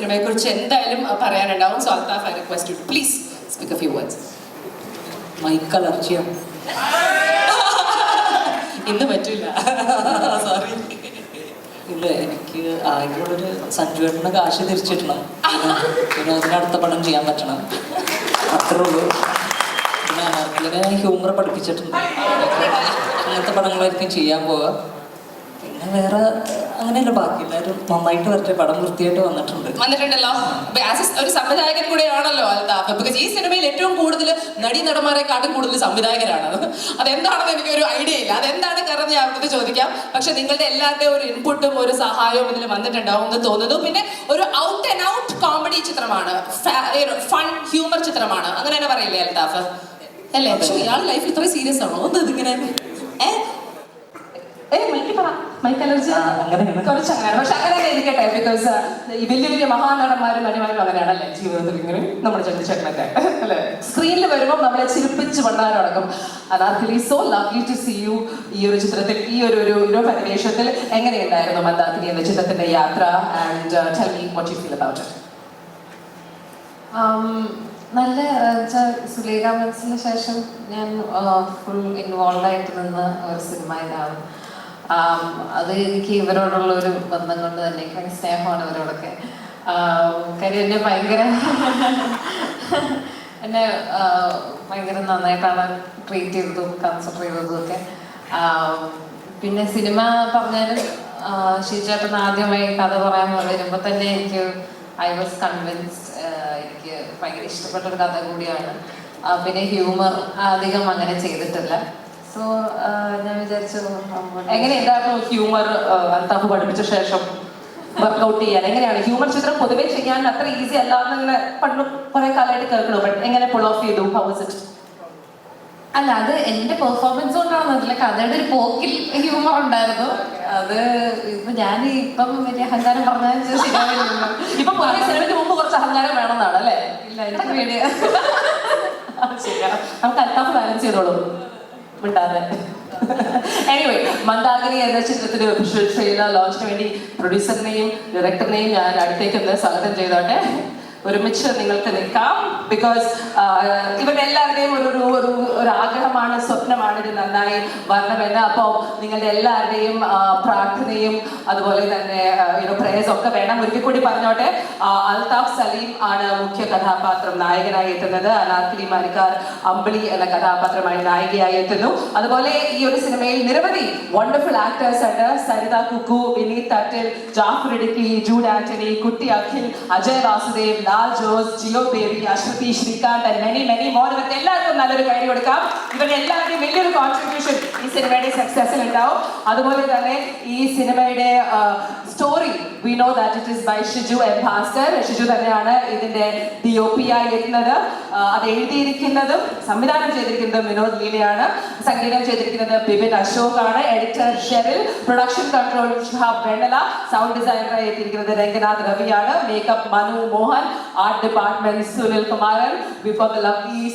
സിനിമയെക്കുറിച്ച് എന്തായാലും പറയാനുണ്ടാവും. So Althaf, I request you to please speak a few words. Mic അലർജിയാണ്, ഇന്ന് പറ്റില്ല, സോറി. ഇല്ല, എനിക്ക് ആകെയുള്ളൊരു സഞ്ജുവേട്ടന് കാശ് തിരിച്ചിട്ടണം, പിന്നെ അതിനടുത്ത പടം ചെയ്യാൻ പറ്റണം, അത്രേ ഉള്ളൂ. പിന്നെ അനാർക്കലിനെ ഞാൻ ഹ്യൂമർ പഠിപ്പിച്ചിട്ടുണ്ട്, അങ്ങനത്തെ പടങ്ങളായിരിക്കും ചെയ്യാൻ പോവുക. പിന്നെ വേറെ അങ്ങനെയല്ല, ബാക്കി എല്ലാവരും നന്നായിട്ട് വരട്ടെ, പടം വൃത്തിയായിട്ട് വന്നിട്ടുണ്ടല്ലോ. ഒരു സംവിധായകൻ കൂടെയാണല്ലോ അൽത്താഫ്. ബിക്കോസ് ഈ സിനിമയിൽ ഏറ്റവും കൂടുതൽ നടന്മാരെക്കാട്ടും കൂടുതൽ സംവിധായകരാണ്. അതെന്താണെന്ന് എനിക്കൊരു ഐഡിയ ഇല്ല, അതെന്താണ് കാരണം ഞാൻ അവിടുത്തെ ചോദിക്കാം. പക്ഷെ നിങ്ങളുടെ എല്ലാവരുടെയും ഒരു ഇൻപുട്ടും ഒരു സഹായവും ഇതിൽ വന്നിട്ടുണ്ടാവും എന്ന് തോന്നുന്നു. പിന്നെ ഒരു ഔട്ട് ആൻഡ് ഔട്ട് കോമഡി ചിത്രമാണ്, ഫൺ ഹ്യൂമർ ചിത്രമാണ്, അങ്ങനെ തന്നെ പറയില്ലേ അൽത്താഫ് അല്ലേ? പക്ഷെ ഇയാൾ ലൈഫ് ഇത്രയും സീരിയസ് ആണോ ഒന്ന് ഇതിങ്ങനെ കുറച്ച് അങ്ങനെയാണ്. പക്ഷെ അങ്ങനെ ഇരിക്കട്ടെ, ബിക്കോസ് ഈ വലിയ വലിയ മഹാനടന്മാരും നടിമാരും അങ്ങനെയാണല്ലേ ജീവിതത്തിൽ, ഇങ്ങനെ നമ്മൾ ചിന്തിച്ചേക്കണൊക്കെ അല്ലേ? സ്ക്രീനിൽ വരുമ്പോൾ നമ്മളെ ചിരിപ്പിച്ച് കൊണ്ടാടക്കും. Anarkali, so lovely to see you ഈ ഒരു ചിത്രത്തിൽ, ഈ ഒരു പരിവേഷത്തിൽ. എങ്ങനെയുണ്ടായിരുന്നു മന്ദാകിനി എന്ന ചിത്രത്തിന്റെ യാത്ര? And tell me what you feel about it. നല്ല സുലേഖ മനസ്സിന് ശേഷം ഞാൻ ഫുൾ ഇൻവോൾവ് ആയിട്ട് നിന്ന ഒരു സിനിമ ഇതാണ്. അത് എനിക്ക് ഇവരോടുള്ള ഒരു ബന്ധം കൊണ്ട് തന്നെ എനിക്ക് സ്നേഹമാണ് ഇവരോടൊക്കെ. കാര്യം എന്നെ ഭയങ്കര നന്നായിട്ടാണ് ട്രീറ്റ് ചെയ്തതും കൺസിഡർ ചെയ്തതും ഒക്കെ. പിന്നെ സിനിമ പറഞ്ഞാലും ഷീചേട്ടൻ ആദ്യമായി കഥ പറയാൻ വരുമ്പോൾ തന്നെ എനിക്ക് ഐ വാസ് കൺവിൻസ്ഡ്. എനിക്ക് ഭയങ്കര ഇഷ്ടപ്പെട്ടൊരു കഥ കൂടിയാണ്. പിന്നെ ഹ്യൂമർ അധികം അങ്ങനെ ചെയ്തിട്ടില്ല. സോ ഞാൻ വിചാരിച്ചു എങ്ങനെയുണ്ടായിരുന്നു ഹ്യൂമർ അൽത്താഫ് പഠിപ്പിച്ച ശേഷം വർക്ക്ഔട്ട് ചെയ്യാൻ? എങ്ങനെയാണ് ഹ്യൂമർ ചിത്രം പൊതുവെ ചെയ്യാൻ അത്ര ഈസി അല്ല എന്നിങ്ങനെ പണ്ട് കുറെ കാലമായിട്ട് കേൾക്കണു. ബട്ട് എങ്ങനെ പുൾ ഓഫ് ചെയ്തു? How was it? അല്ല, അത് എന്റെ പെർഫോമൻസ് കൊണ്ടാണെന്നല്ല, കഥയുടെ ഒരു പോക്കിൽ ഹ്യൂമർ ഉണ്ടായിരുന്നു. അത് ഇപ്പം വലിയ അഹങ്കാരം പറഞ്ഞാൽ ശരിയാവില്ല. ഇപ്പൊ സിനിമയ്ക്ക് മുമ്പ് കുറച്ച് അഹങ്കാരം വേണമെന്നാണ് അല്ലേ? ഇല്ല, എനിക്ക് വേണ്ടിയ ശരിയാ, നമുക്ക് അൽത്താഫ് ബാലൻസ് ചെയ്തോളൂ മിണ്ടാതെ. എനിവേ, മന്ദാകിനി എന്ന ചിത്രത്തിന് വിഷ്വൽ ട്രെയിലർ ലോഞ്ചിന് വേണ്ടി പ്രൊഡ്യൂസറിനെയും ഡയറക്ടറിനെയും ഞാൻ അടുത്തേക്ക് സ്വാഗതം ചെയ്തോട്ടെ. ഒരുമിച്ച് നിങ്ങൾക്ക് നിൽക്കാം. ബിക്കോസ് ഇവരുടെ എല്ലാവരുടെയും ഒരു ആഗ്രഹമാണ്, സ്വപ്നമാണ് ഇത് നന്നായി വരണമെന്ന്. അപ്പോൾ നിങ്ങളുടെ എല്ലാവരുടെയും പ്രാർത്ഥനയും അതുപോലെ തന്നെ പ്രേയേഴ്സ് ഒക്കെ വേണം. ഒരിക്കൽ കൂടി പറഞ്ഞോട്ടെ, അൽത്താഫ് സലീം ആണ് മുഖ്യ കഥാപാത്രം നായകനായി എത്തുന്നത്. അനാർക്കലി മാരിക്കാർ അമ്പിളി എന്ന കഥാപാത്രമായി നായികയായി എത്തുന്നു. അതുപോലെ ഈ ഒരു സിനിമയിൽ നിരവധി വണ്ടർഫുൾ ആക്ടേഴ്സ് ഉണ്ട്. Saritha Kukku, Vineeth Thattil, Jaffar Idukki, Jude Antony, Kutty Akhil, Ajay Vasudev, Lal Jose, Jeo Baby, Aswathy, Sreekanth and many many more. ഇവർക്ക് എല്ലാവർക്കും നല്ലൊരു കൈ കൊടുക്കാം. ഇവരുടെ എല്ലാവരുടെയും വലിയൊരു കോൺട്രിബ്യൂഷൻ ഈ സിനിമയുടെ സക്സസിൽ ഉണ്ടാവും. അതുപോലെ തന്നെ ഈ സിനിമയുടെ story we know that it is by Shiju M Bhaskar. Shiju തന്നെയാണ് ഇതിന്റെ DOP ആയി എത്തുന്നത്. അത് എഴുതിയിരിക്കുന്നതും സംവിധാനം ചെയ്തിരിക്കുന്നതും വിനോദ് ലീലയാണ്. സംഗീതം ചെയ്തിരിക്കുന്നത് ബിപിൻ അശോക് ആണ്. Editor Sheril, production control Shihab Vennala, sound ഡിസൈനറായി എത്തിയിരിക്കുന്നത് രംഗനാഥ് രവിയാണ്. Makeup Manu Mohan, art department Sunil Kumaran. We've got the lovely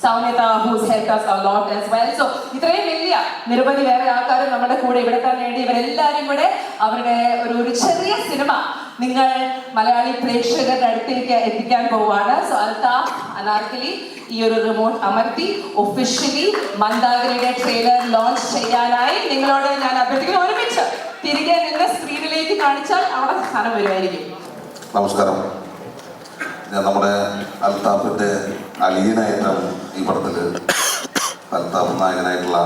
Saunita who's helped us a lot as well. So ഇത്രയും വലിയ നിരവധി വേറെ ആൾക്കാരും നമ്മുടെ കൂടെ ഇവിടെ തന്നെ ഉണ്ട്. ഇവരെല്ലാവരും കൂടെ അവരുടെ ഒരു ചെറിയ സിനിമ നിങ്ങൾ മലയാളി പ്രേക്ഷകരുടെ അടുത്തേക്ക് എത്തിക്കാൻ പോവുകയാണ്. സോ അൽത്താഫ്, അനാർക്കലി ഈ ഒരു റിമോട്ട് അമർത്തി ഒഫീഷ്യലി മന്ദാകിനിയുടെ ട്രെയിലർ ലോഞ്ച് ചെയ്യാനായി നിങ്ങളോട് ഞാൻ അഭ്യർത്ഥിക്കുന്നു. ഒരുമിച്ച് തിരികെ നിന്ന് സ്ക്രീനിലേക്ക് കാണിച്ചാൽ അവിടെ സ്ഥാനം വരുമായിരിക്കും. നമസ്കാരം. ഞാൻ നമ്മുടെ അൽത്താഫിൻ്റെ അലീനായിട്ടാണ് ഈ പടത്തിൽ. അൽത്താഫ് നായകനായിട്ടുള്ള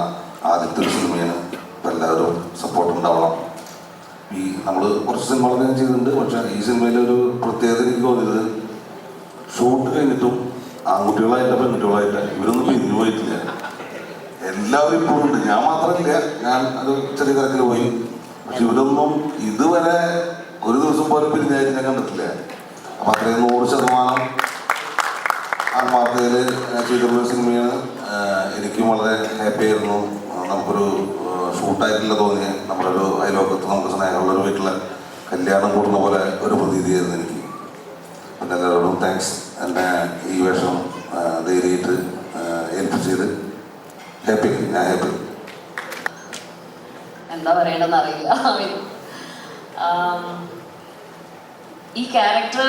ആദ്യത്തെ ഒരു സിനിമയാണ്. അപ്പം എല്ലാവരും സപ്പോർട്ട് ഉണ്ടാവണം. ഈ നമ്മൾ കുറച്ച് സിനിമകളൊക്കെ ചെയ്തിട്ടുണ്ട്. പക്ഷേ ഈ സിനിമയിലൊരു പ്രത്യേകത എനിക്ക് തോന്നിയത്, ഷൂട്ട് കഴിഞ്ഞിട്ടും ആൺകുട്ടികളായിട്ട് പെൺകുട്ടികളായിട്ട് ഇവരൊന്നും പിരിഞ്ഞു പോയിട്ടില്ല. എല്ലാവരും ഇപ്പോഴും ഉണ്ട്. ഞാൻ മാത്രമില്ല, ഞാൻ ഒരു ചെറിയ തരത്തിൽ പോയി. പക്ഷെ ഇവരൊന്നും ഇതുവരെ ഒരു ദിവസം പോലും പിരിഞ്ഞായിട്ട് ഞാൻ കണ്ടിട്ടില്ല. അപ്പം അത്രയും 100% ആത്മാർത്ഥതയിൽ ചെയ്തിട്ടുള്ള സിനിമയാണ്. എനിക്കും വളരെ ഹാപ്പി ആയിരുന്നു. നമുക്കൊരു ഷൂട്ടായിട്ടില്ല തോന്നിയ നമ്മുടെ ഒരു അയൽവക്കത്ത് നമുക്ക് സ്നേഹമുള്ളൊരു വീട്ടിലെ കല്യാണം കൂടുന്ന പോലെ ഒരു പ്രതീതിയായിരുന്നു എനിക്ക്. പിന്നെ എല്ലാവരോടും താങ്ക്സ്. എന്നെ ഈ വേഷം ധൈര്യമായിട്ട് ഏൽപ്പിച്ചത്. ഹാപ്പി, ഞാൻ ഹാപ്പി. എന്താ പറയണമെന്ന് അറിയില്ല. ഈ ക്യാരക്ടർ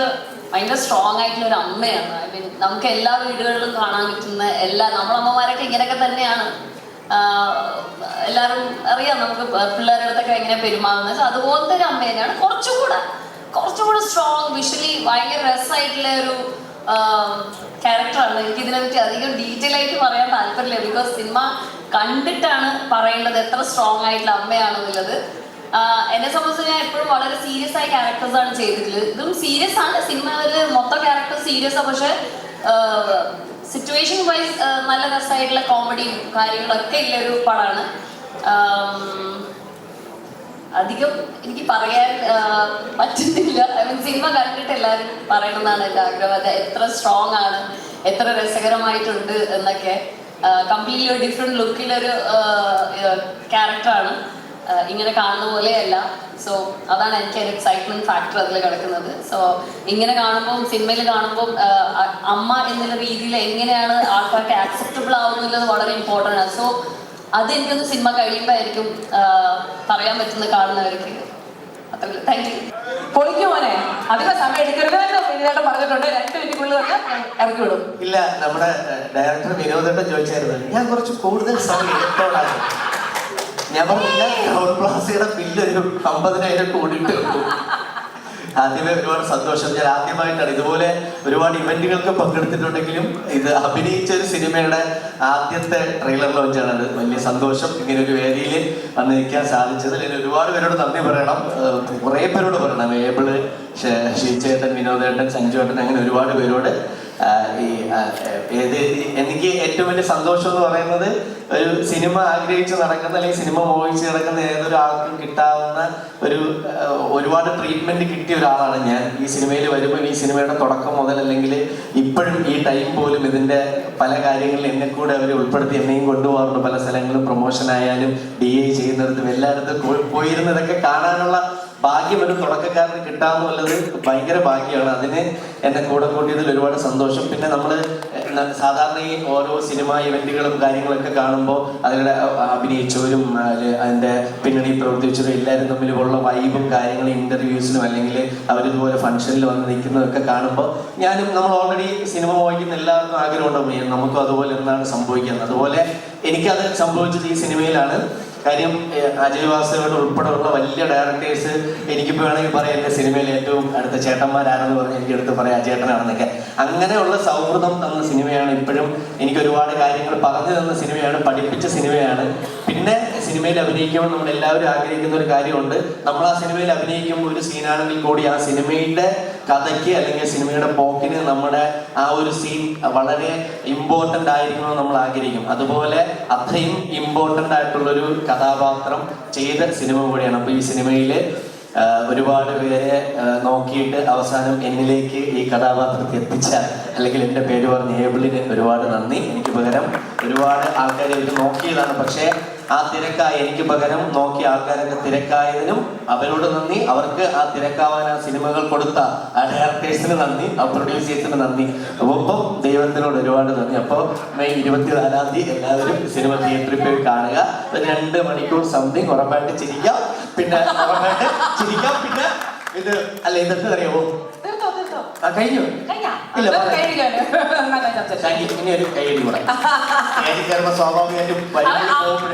ഭയങ്കര സ്ട്രോങ് ആയിട്ടുള്ള ഒരു അമ്മയാണ്. ഐ മീൻ നമുക്ക് എല്ലാ വീടുകളിലും കാണാൻ പറ്റുന്ന നമ്മളമ്മമാരൊക്കെ ഇങ്ങനെയൊക്കെ തന്നെയാണ്. എല്ലാവരും അറിയാം നമുക്ക് പിള്ളേരുടെ അടുത്തൊക്കെ എങ്ങനെ പെരുമാറുന്നത്. അതുപോലത്തെ ഒരു അമ്മ തന്നെയാണ്. കുറച്ചുകൂടെ സ്ട്രോങ്, വിഷ്വലി ഭയങ്കര രസമായിട്ടുള്ള ഒരു ക്യാരക്ടറാണ്. എനിക്ക് ഇതിനെപ്പറ്റി അധികം ഡീറ്റെയിൽ ആയിട്ട് പറയാൻ താല്പര്യമില്ല. ബിക്കോസ് സിനിമ കണ്ടിട്ടാണ് പറയേണ്ടത് എത്ര സ്ട്രോങ് ആയിട്ടുള്ള അമ്മയാണെന്നുള്ളത്. എന്നെ സംബന്ധിച്ച് ഞാൻ എപ്പോഴും വളരെ സീരിയസ് ആയ ക്യാരക്ടേഴ്സാണ് ചെയ്തിട്ടുള്ളത്. ഇതും സീരിയസ് ആണ്. സിനിമയില് മൊത്തം ക്യാരക്ടർ സീരിയസ് ആണ്. പക്ഷെ സിറ്റുവേഷൻ വൈസ് നല്ല രസമായിട്ടുള്ള കോമഡിയും കാര്യങ്ങളൊക്കെ ഉള്ള ഒരു പടമാണ്. അധികം എനിക്ക് പറയാൻ പറ്റുന്നില്ല. ഐ മീൻ സിനിമ കണ്ടിട്ട് എല്ലാവരും പറയണമെന്നാണ് എൻ്റെ ആഗ്രഹം. അത് എത്ര സ്ട്രോങ് ആണ്, എത്ര രസകരമായിട്ടുണ്ട് എന്നൊക്കെ. കംപ്ലീറ്റ്ലി ഒരു ഡിഫറെൻറ്റ് ലുക്കിലൊരു ക്യാരക്ടറാണ്. ഇങ്ങനെ കാണുന്ന പോലെയല്ല. സോ അതാണ് എനിക്ക് ഒരു എക്സൈറ്റ്മെന്റ് ഫാക്ടർ അതിൽ കിടക്കുന്നത്. സോ ഇങ്ങനെ കാണുമ്പോൾ, സിനിമയിൽ കാണുമ്പോൾ അമ്മ എന്നുള്ള രീതിയിൽ എങ്ങനെയാണ് ആൾക്കാർക്ക് ആക്സെപ്റ്റബിൾ ആവുന്നുള്ളത് വളരെ ഇമ്പോർട്ടൻ്റ് ആണ്. സോ അത് എനിക്കൊന്ന് സിനിമ കഴിയുമ്പോഴായിരിക്കും പറയാൻ പറ്റുന്ന കാണുന്നവർക്ക്. അത്രയും താങ്ക് യു. പൊളിക്കും മോനെ, അധികം സമയം എടുക്കരുതെന്ന് വിനോദേട്ടൻ പറഞ്ഞിട്ടുണ്ട്. 2 മിനിറ്റുള്ളിൽ തന്നെ ഇറക്കി വിടും. ഇല്ല, നമ്മുടെ ഡയറക്ടർ വിനോദേട്ടൻ ചോദിച്ചായിരുന്നു ഞാൻ കുറച്ച് കൂടുതൽ സമയം എടുത്തോളാണ്. ഞാൻ പറഞ്ഞില്ല, ടൗൺ പ്ലാസയുടെ ബില്ലൊരു 50,000 കൂടിയിട്ട് വെക്കും. ആദ്യമേ ഒരുപാട് സന്തോഷം. ഞാൻ ആദ്യമായിട്ടാണ് ഇതുപോലെ ഒരുപാട് ഇവന്റുകൾക്ക് പങ്കെടുത്തിട്ടുണ്ടെങ്കിലും ഇത് അഭിനയിച്ച ഒരു സിനിമയുടെ ആദ്യത്തെ ട്രെയിലർ ലോഞ്ചാണ്. അത് വലിയ സന്തോഷം. ഇങ്ങനെ ഒരു വേദിയിൽ വന്നിരിക്കാൻ സാധിച്ചതിൽ എനിക്ക് ഒരുപാട് പേരോട് നന്ദി പറയണം. കുറേ പേരോട് പറയണം. ഏബിള്, ഷീച്ചേട്ടൻ, വിനോദേട്ടൻ, സഞ്ജുവേട്ടൻ, അങ്ങനെ ഒരുപാട് പേരോട്. എനിക്ക് ഏറ്റവും വലിയ സന്തോഷം എന്ന് പറയുന്നത് ഒരു സിനിമ ആഗ്രഹിച്ച് നടക്കുന്ന അല്ലെങ്കിൽ സിനിമ മോഹിച്ച് നടക്കുന്ന ഏതൊരാൾക്കും കിട്ടാവുന്ന ഒരുപാട് ട്രീറ്റ്മെന്റ് കിട്ടിയ ഒരാളാണ് ഞാൻ. ഈ സിനിമയിൽ വരുമ്പോൾ ഈ സിനിമയുടെ തുടക്കം മുതൽ അല്ലെങ്കിൽ ഇപ്പോഴും ഈ ടൈം പോലും ഇതിന്റെ പല കാര്യങ്ങളിൽ എന്നെ കൂടെ അവർ ഉൾപ്പെടുത്തി എന്നെയും കൊണ്ടുപോകാറുണ്ട്. പല സ്ഥലങ്ങളും പ്രൊമോഷൻ ആയാലും DA ചെയ്യുന്നിടത്തും എല്ലായിടത്തും പോയിരുന്നതൊക്കെ കാണാനുള്ള ഭാഗ്യം ഒരു തുടക്കക്കാരന് കിട്ടാമെന്നുള്ളത് ഭയങ്കര ഭാഗ്യമാണ്. അതിന് എന്നെ കൂടെ കൂട്ടിയതിൽ ഒരുപാട് സന്തോഷം. പിന്നെ നമ്മൾ സാധാരണ ഈ ഓരോ സിനിമ ഇവന്റുകളും കാര്യങ്ങളൊക്കെ കാണുമ്പോൾ അതിലൂടെ അഭിനയിച്ചവരും അതിൻ്റെ പിന്നണി പ്രവർത്തിച്ചവരും എല്ലാവരും തമ്മിലുള്ള വൈബും കാര്യങ്ങളും ഇന്റർവ്യൂസിനും അല്ലെങ്കിൽ അവരിതുപോലെ ഫംഗ്ഷനിൽ വന്ന് നിൽക്കുന്നതൊക്കെ കാണുമ്പോൾ നമ്മൾ ഓൾറെഡി സിനിമ മോഹിക്കുന്ന എല്ലാവർക്കും ആഗ്രഹമുണ്ടാവും നമുക്കും അതുപോലെ എന്താണ് സംഭവിക്കുന്നത്. അതുപോലെ എനിക്കത് സംഭവിച്ചത് ഈ സിനിമയിലാണ്. കാര്യം അജയ് വാസുദേവൻ ഉൾപ്പെടെയുള്ള വലിയ ഡയറക്ടേഴ്സ് എനിക്കിപ്പോൾ വേണമെങ്കിൽ പറയാം എൻ്റെ സിനിമയിൽ ഏറ്റവും അടുത്ത ചേട്ടന്മാരാണെന്ന് പറഞ്ഞ് എനിക്ക് എടുത്ത് പറയാം ചേട്ടനാണെന്നൊക്കെ. അങ്ങനെയുള്ള സൗഹൃദം തന്ന സിനിമയാണ്. ഇപ്പോഴും എനിക്ക് ഒരുപാട് കാര്യങ്ങൾ പറഞ്ഞു തന്ന സിനിമയാണ്, പഠിപ്പിച്ച സിനിമയാണ്. പിന്നെ സിനിമയിൽ അഭിനയിക്കുമ്പോൾ നമ്മൾ എല്ലാവരും ആഗ്രഹിക്കുന്ന ഒരു കാര്യമുണ്ട്. നമ്മൾ ആ സിനിമയിൽ അഭിനയിക്കുമ്പോൾ ഒരു സീനാണെങ്കിൽ കൂടി ആ സിനിമയുടെ കഥയ്ക്ക് അല്ലെങ്കിൽ സിനിമയുടെ പോക്കിന് നമ്മുടെ ആ ഒരു സീൻ വളരെ ഇമ്പോർട്ടൻ്റ് ആയിരിക്കണമെന്ന് നമ്മൾ ആഗ്രഹിക്കും. അതുപോലെ അത്രയും ഇമ്പോർട്ടൻ്റ് ആയിട്ടുള്ളൊരു കഥാപാത്രം ചെയ്ത സിനിമ കൂടിയാണ്. അപ്പോൾ ഈ സിനിമയിൽ ഒരുപാട് പേരെ നോക്കിയിട്ട് അവസാനം എന്നിലേക്ക് ഈ കഥാപാത്രത്തെ എത്തിച്ച അല്ലെങ്കിൽ എൻ്റെ പേര് പറഞ്ഞ ഏബിളിന് ഒരുപാട് നന്ദി. എനിക്ക് പകരം ഒരുപാട് ആൾക്കാർ ഇവർ നോക്കിയതാണ്. പക്ഷേ ആ തിരക്കായി എനിക്ക് പകരം നോക്കിയ ആൾക്കാരൊക്കെ തിരക്കായതിനും അവരോട് നന്ദി. അവർക്ക് ആ തിരക്കാവാൻ ആ സിനിമകൾ കൊടുത്ത ആ ഡയറക്ടേഴ്സിന് നന്ദി, ആ പ്രൊഡ്യൂസേഴ്സിന് നന്ദി. ഒപ്പം ദൈവത്തിനോട് ഒരുപാട് നന്ദി. അപ്പോൾ മെയ് 24-ാം തീയതി എല്ലാവരും സിനിമ തിയേറ്ററിൽ പോയി കാണുക. 2 മണിക്കൂർ സംതിങ് ഉറപ്പായിട്ട് ചിരിക്കാം. പിന്നെ ഉറപ്പായിട്ട് ചിരിക്കാം. പിന്നെ ഇത് അല്ല ഇതൊക്കെ അറിയാമോ? കഴിഞ്ഞു ഇല്ല. ഇനി ഒരു കൈയടി കൂടെ സ്വാഭാവികമായിട്ടും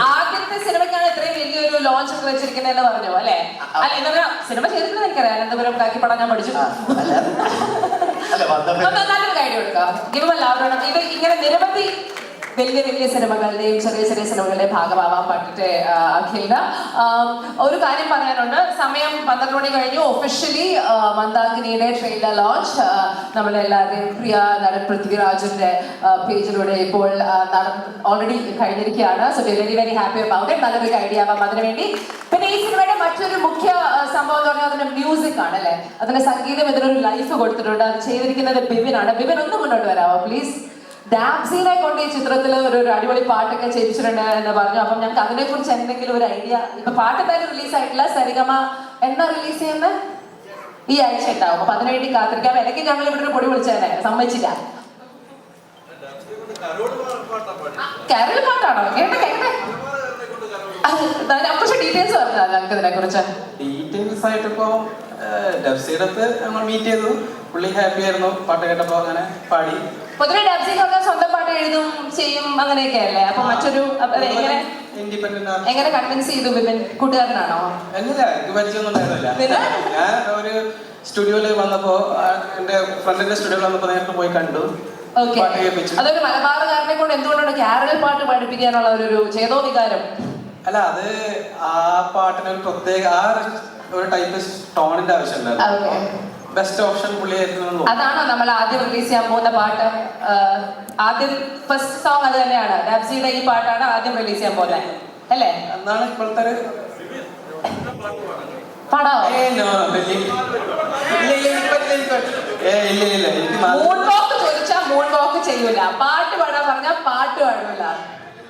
ആദ്യത്തെ സിനിമയ്ക്കാണ് ഇത്രയും വലിയൊരു ലോഞ്ച് ഒക്കെ വെച്ചിരിക്കുന്നതെന്ന് പറഞ്ഞു അല്ലെ? അല്ല എന്താ സിനിമ ചെയ്തിട്ടുള്ളത് എനിക്കറിയാം. അനന്തപുരം കാക്കിപ്പടം ഞാൻ പഠിച്ചു. നല്ലൊരു കാര്യം കൊടുക്കാം. എല്ലാവരോടും ഇത് ഇങ്ങനെ നിരവധി വലിയ സിനിമകളുടെയും ചെറിയ സിനിമകളുടെയും ഭാഗമാവാൻ പറ്റിട്ട് അഖിലിന് ഒരു കാര്യം പറയാനുണ്ട്. സമയം 12 മണി കഴിഞ്ഞു. ഒഫീഷ്യലി മന്ദാകിനിയുടെ ട്രെയിലർ ലോഞ്ച് നമ്മളെല്ലാവരുടെയും പ്രിയ നടൻ പൃഥ്വിരാജിന്റെ പേജിലൂടെ ഇപ്പോൾ ഓൾറെഡി കഴിഞ്ഞിരിക്കുകയാണ്. So very happy about it. നല്ലൊരു ഐഡിയ ആവാം അതിനുവേണ്ടി. പിന്നെ ഈ സിനിമയുടെ മറ്റൊരു മുഖ്യ സംഭവം എന്ന് പറഞ്ഞാൽ അതിന്റെ മ്യൂസിക് ആണ് അല്ലെ? അതിന്റെ സംഗീതം ഇതിനൊരു ലൈഫ് കൊടുത്തിട്ടുണ്ട്. അത് ചെയ്തിരിക്കുന്നത് ബിബിനാണ്. ബിബിൻ ഒന്ന് മുന്നോട്ട് വരാമോ പ്ലീസ്? ഡാബ്സിനെ കൊണ്ട് ഈ ചിത്രത്തിൽ ഒരു അടിപൊളി പാട്ടൊക്കെ ചെയ്യിച്ചിട്ടുണ്ട് എന്ന് പറഞ്ഞു. അപ്പം ഞങ്ങൾക്ക് അതിനെ കുറിച്ച് എന്തെങ്കിലും ഒരു ഐഡിയ. ഇപ്പൊ പാട്ട് എന്തായാലും റിലീസ് ആയിട്ടില്ല. സരിഗമ എന്നാ റിലീസ് ചെയ്യുന്നത്? ഈ ആഴ്ച ഉണ്ടാവും. അപ്പൊ അതിനുവേണ്ടി കാത്തിരിക്കാം. ഇടയ്ക്ക് ഞങ്ങൾ ഇവിടെ ഒരു പൊടി വിളിച്ചേനെ, സമ്മതിച്ചില്ല. കരൾ പാട്ടാണോ? കേട്ടെ പക്ഷെ ഡീറ്റെയിൽസ് പറഞ്ഞാൽ ഞങ്ങൾക്ക് ഇതിനെ കുറിച്ച്. ഡീറ്റെയിൽസ് ആയിട്ടിപ്പോ ഡബ്സീടത്ത് ഞങ്ങൾ മീറ്റ് ചെയ്തു. പുള്ളി ഹാപ്പി ആയിരുന്നു പാട്ട് കേട്ടപ്പോൾ, അങ്ങനെ പാടി. പൊതുവെ ഡബ്സി എന്ന് പറഞ്ഞാൽ സ്വന്തം പാട്ട് എഴുതും ചെയ്യും അങ്ങനെയൊക്കെ അല്ലേ? അപ്പൊ മറ്റൊരു ഇൻഡിപെൻഡന്റ് എങ്ങനെ കൺവിൻസ് ചെയ്തു വിപിൻ? കൂട്ടുകാരനാണോ? അല്ലല്ല, എനിക്ക് പരിചയമൊന്നും ഉണ്ടായിരുന്നില്ല. ഞാൻ ഒരു സ്റ്റുഡിയോയിൽ വന്നപ്പോ, എന്റെ ഫ്രണ്ടിന്റെ സ്റ്റുഡിയോയിൽ വന്നപ്പോ നേരത്തെ പോയി കണ്ടു, പാട്ട് കേൾപ്പിച്ചു. അതൊരു മലബാറുകാരനെ കൊണ്ട് എന്തുകൊണ്ടാണ് കാരൽ പാട്ട് പഠിപ്പിക്കാനുള്ള ഒരു ചേതോ വികാരം? അല്ല, അത് ആ പാട്ടിന് ഒരു പ്രത്യേക ഒരു ടൈപ്പ് ടോണിന്റെ ആവശ്യമുണ്ടായിരുന്നു. ബെസ്റ്റ് ഓപ്ഷൻ പുള്ളിയായിരുന്നു. അതാണോ നമ്മൾ ആദ്യം റിലീസ് ചെയ്യാൻ പോകുന്ന പാട്ട്? ആദ്യം ഫസ്റ്റ് സോങ് അത് തന്നെയാണ്. ഡബ്സിയുടെ ഈ പാട്ടാണ് ആദ്യം റിലീസ് ചെയ്യാൻ പോകുന്നത് അല്ലേ? എന്നാണ് ഇപ്പോഴത്തെ പാടാവോ? മൂൺ വോക്ക് ചോദിച്ചാൽ മൂൺ വോക്ക് ചെയ്യൂല. പാട്ട് പാടാൻ പറഞ്ഞാൽ പാട്ട് പാടില്ല.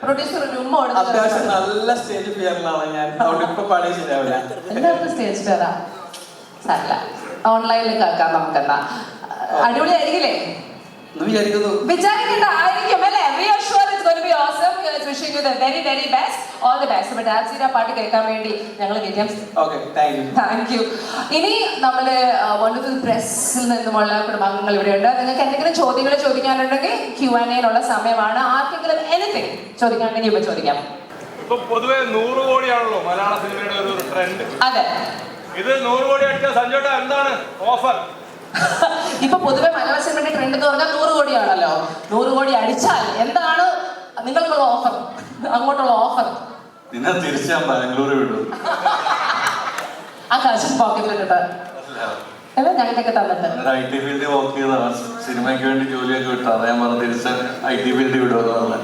പ്രൊഡ്യൂസർ ഒരു ഉമ്മ അത്യാവശ്യം നല്ല സ്റ്റേജ് ഫിയറിലാണ് ഞാൻ. അവിടെ ഇപ്പൊ പാടിയ ശരിയാവില്ല. എല്ലാവർക്കും സ്റ്റേജ് ഫിയറാ. സാരല്ല, ഓൺലൈനിൽ കേൾക്കാം നമുക്കെന്നാ. അടിപൊളി ആയിരിക്കില്ലേ? വിചാരിക്കണ്ട, ആയിരിക്കും അല്ലേ? We are sure it's going to be awesome. We are wishing you the very very best. All the best. അപ്പോൾ ഡാൻസിന്റെ പാട്ട് കേൾക്കാൻ വേണ്ടി ഞങ്ങൾ താങ്ക് യു. ഇനി നമ്മള് വണ്ടർഫുൾ പ്രസ്സിൽ നിന്നുമുള്ള കുടുംബാംഗങ്ങൾ ഇവിടെയുണ്ട്. നിങ്ങൾക്ക് എന്തെങ്കിലും ചോദ്യങ്ങൾ ചോദിക്കാനുണ്ടെങ്കിൽ Q&A സമയമാണ്. ആർക്കെങ്കിലും എനിത്തിങ് ചോദിക്കാനുണ്ടെങ്കിൽ ഇപ്പൊ ചോദിക്കാം. ഇപ്പൊ പൊതുവെ 100 കോടിയാണല്ലോ മലയാള സിനിമയുടെ ഒരു ട്രെൻഡ്. അതെ, ഇത് 100 കോടി അടിച്ച സഞ്ജോട്ടാ എന്താണ് ഓഫർ? ഇപ്പൊ പൊതുവെ മലയാള സിനിമയുടെ ട്രെൻഡ് എന്ന് പറഞ്ഞാൽ 100 കോടിയാണല്ലോ. 100 കോടി അടിച്ചാൽ എന്താണ് നിങ്ങൾക്കുള്ള ഓഫർ? അങ്ങോട്ടുള്ള ഓഫർ? നിന്നെ തിരിച്ചാ ബാംഗ്ലൂർ വിടും. ആ കാശ് പോക്കറ്റിലിട്ട് അല്ല ഞങ്ങൾക്കൊക്കെ തന്നിട്ട്. IT ഫീൽഡിൽ വർക്ക് ചെയ്തതാണ്, സിനിമയ്ക്ക് വേണ്ടി ജോലിയൊക്കെ വിട്ടു. അത് ഞാൻ പറഞ്ഞു തിരിച്ച് IT ഫീൽഡിൽ വിടുമെന്ന്.